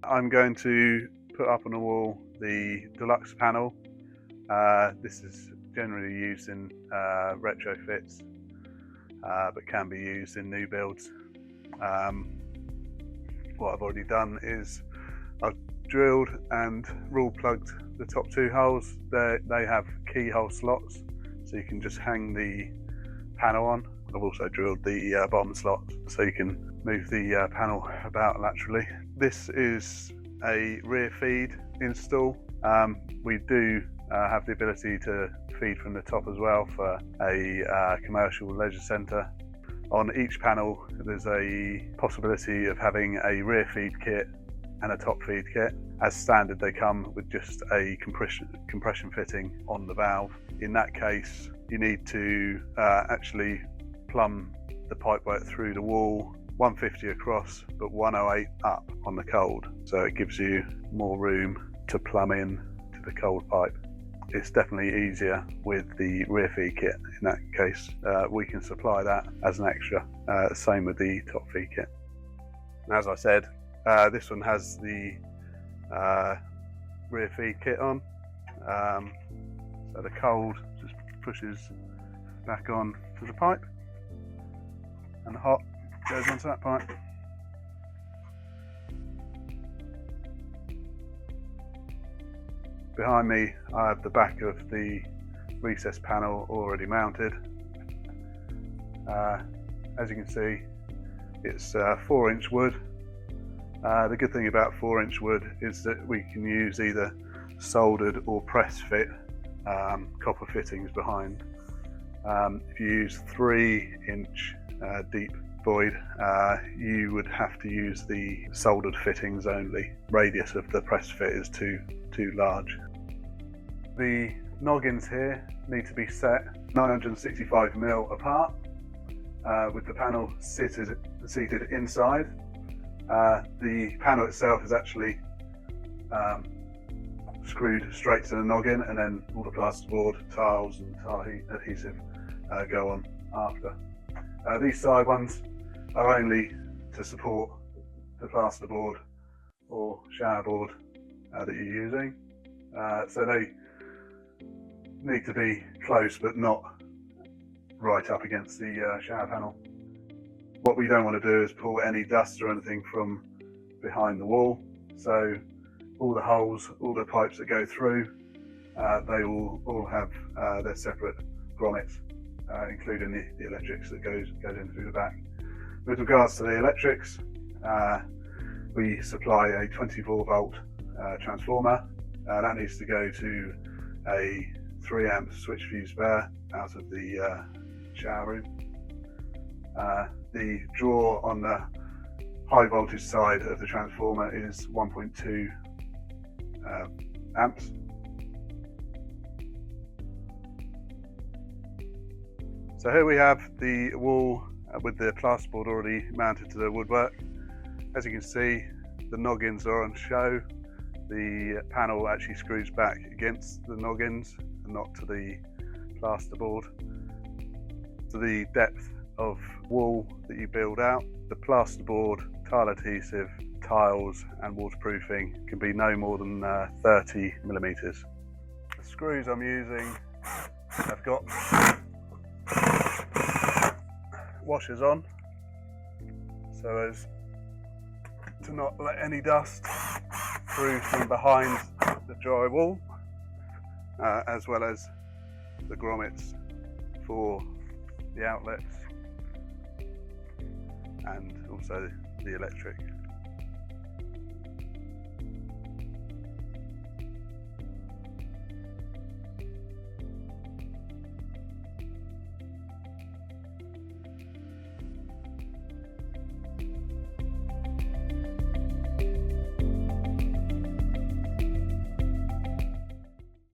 I'm going to put up on the wall the Deluxe panel. This is generally used in retrofits, but can be used in new builds. What I've already done is I've drilled and rule plugged the top two holes. They have keyhole slots, so you can just hang the panel on. I've also drilled the bottom slots so you can move the panel about laterally. This is a rear feed install. We do have the ability to feed from the top as well for a commercial leisure centre. On each panel there's a possibility of having a rear feed kit and a top feed kit. As standard they come with just a compression fitting on the valve. In that case you need to actually plumb the pipework through the wall, 150 across but 108 up on the cold, so it gives you more room to plumb in to the cold pipe. It's definitely easier with the rear feed kit. In that case we can supply that as an extra, same with the top feed kit. And as I said, this one has the rear feed kit on, so the cold just pushes back on to the pipe and the hot goes onto that pipe. Behind me I have the back of the recess panel already mounted. As you can see, it's 4-inch wood. The good thing about 4-inch wood is that we can use either soldered or press fit copper fittings behind. If you use 3-inch deep void, you would have to use the soldered fittings only. Radius of the press fit is too large. The noggins here need to be set 965mm apart, with the panel seated inside. The panel itself is actually screwed straight to the noggin, and then all the plasterboard, tiles and tile adhesive go on after. These side ones are only to support the plasterboard or shower board that you're using, so they need to be close but not right up against the shower panel. What we don't want to do is pull any dust or anything from behind the wall, so all the holes, all the pipes that go through, they will all have their separate grommets, including the electrics that goes in through the back. With regards to the electrics, we supply a 24 volt transformer. That needs to go to a 3 amp switch fuse bare out of the shower room. The draw on the high voltage side of the transformer is 1.2 amps. So here we have the wall with the plasterboard already mounted to the woodwork. As you can see, the noggins are on show. The panel actually screws back against the noggins and not to the plasterboard. To the depth of wall that you build out, the plasterboard, tile adhesive, tiles and waterproofing can be no more than 30mm. The screws I'm using have got washers on, so as to not let any dust through from behind the drywall, as well as the grommets for the outlets and also the electric.